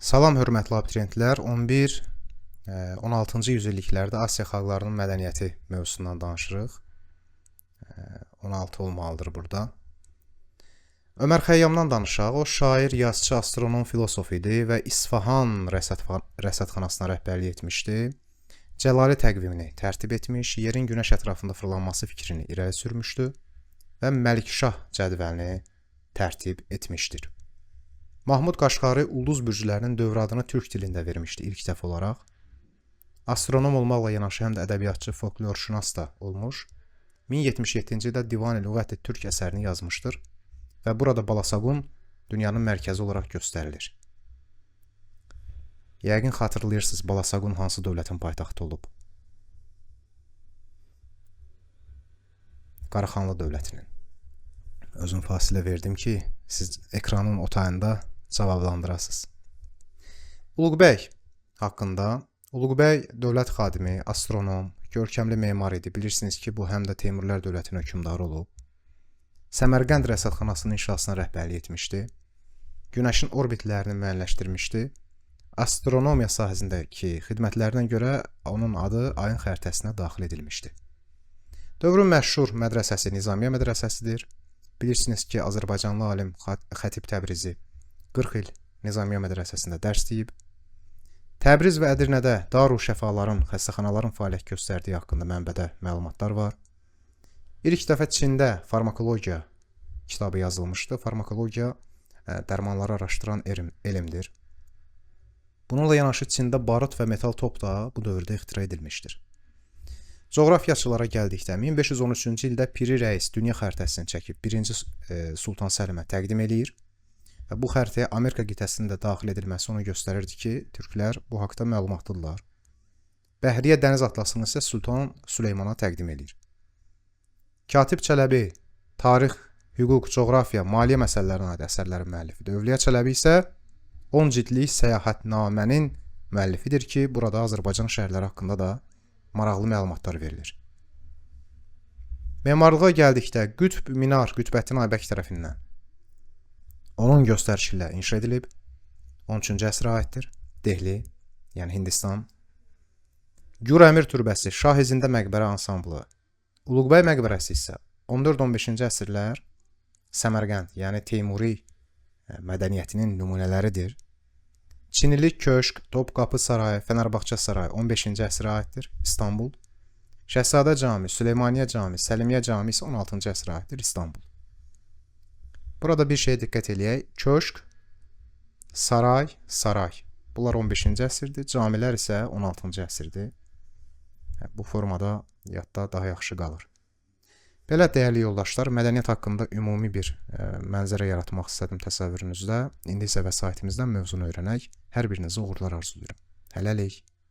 Salam hörmətli abituriyentlər, 11-16-cı yüzilliklərdə Asiya xalqlarının mədəniyyəti mövzusundan danışırıq. 16 olmalıdır burada. Ömər Xəyyamdan danışaq. O şair, yazıcı, astronom, filosof idi və İsfahan rəsədxanasına rəhbərlik etmişdi. Cəlali təqvimini tərtib etmiş, yerin günəş ətrafında fırlanması fikrini irəli sürmüşdü və Məlikşah cədvəlini tərtib etmişdir. Mahmud Qaşqari ulduz bürclərinin dövradını türk dilində vermişdi ilk dəfə olaraq. Astronom olmaqla yanaşı həm də ədəbiyyatçı, folklorşünas da olmuş. 1077-ci ildə Divan-ı Lüğət-i Türk əsərini yazmışdır və burada Balasagun dünyanın mərkəzi olaraq göstərilir. Yəqin xatırlayırsınız, Balasagun hansı dövlətin paytaxtı olub? Qaraxanlı dövlətinin. Özüm fasilə verdim ki, siz ekranın o tayında cavablandırasınız. Uluqbəy haqqında. Uluqbəy dövlət xadimi, astronom, görkəmli memar idi. Bilirsiniz ki, bu həm də Teymurlər dövlətinin hökmdarı olub. Səmərqənd rəsədxanasının inşasına rəhbərlik etmişdi. Günəşin orbitlərini müəyyənləşdirmişdi. Astronomiya sahəsindəki xidmətlərinə görə onun adı ayın xəritəsinə daxil edilmişdi. Dövrün məşhur mədrəsəsi Nizamiye mədrəsəsidir. Bilirsiniz ki, Azərbaycanlı alim Xətib Təbrizi 40 il Nizamiye mədrəsəsində dərs deyib. Təbriz və Ədirnədə Darüşşəfaların, xəstəxanaların fəaliyyət göstərdiyi haqqında mənbədə məlumatlar var. İlk dəfə Çində farmakologiya kitabı yazılmışdı. Farmakologiya dərmanları araşdıran elmdir. Bununla yanaşı Çində barıt və metal top da bu dövrdə ixtira edilmişdir. Coğrafiyaçılara gəldikdə 1513-cü ildə Piri Rəis dünya xəritəsini çəkib 1-ci Sultan Səlimə təqdim eləyir və bu xəritəyə Amerika qitəsinin də daxil edilməsi onu göstərirdi ki, türklər bu haqda məlumatlıdırlar. Bəhriyə dəniz atlasını isə Sultan Süleymana təqdim eləyir. Katib Çələbi tarix, hüquq, coğrafiya, maliyyə məsələlərinə aid əsərlərin müəllifidir. Övliya Çələbi isə 10 cildlik səyahətnamənin müəllifidir ki, burada Azərbaycan şəhərləri haqqında da maraqlı məlumatlar verilir. Memarlığa gəldikdə Qütb Minar Qütbəddin Aybək tərəfindən onun göstərişi ilə inşa edilib. 13-cü əsrə aiddir. Dehli, yəni Hindistan. Gür Əmir türbəsi, Şah İzində məqbərə ansamblı. Uluqbəy məqbərəsi isə 14-15-ci əsrlər Səmərqənd, yəni Teymuri mədəniyyətinin nümunələridir. Çinilik köşk, Topqapı sarayı, Fənərbağça sarayı 15-ci əsrə aiddir. İstanbul. Şəhzadə cami, Süleymaniyyə cami, Səlimiyyə cami isə 16-cı əsrə aiddir. İstanbul. Burada bir şeyə diqqət eləyək. Köşk, saray, saray. Bunlar 15-ci əsrdir. Camilər isə 16-cı əsrdir. Bu formada yadda daha yaxşı qalır. Belə dəyərli yoldaşlar, mədəniyyət haqqında ümumi bir mənzərə yaratmaq istədim təsəvvürünüzdə. İndi isə vəsaitimizdən mövzunu öyrənək. Hər birinizə uğurlar arzulayıram. Hələlik.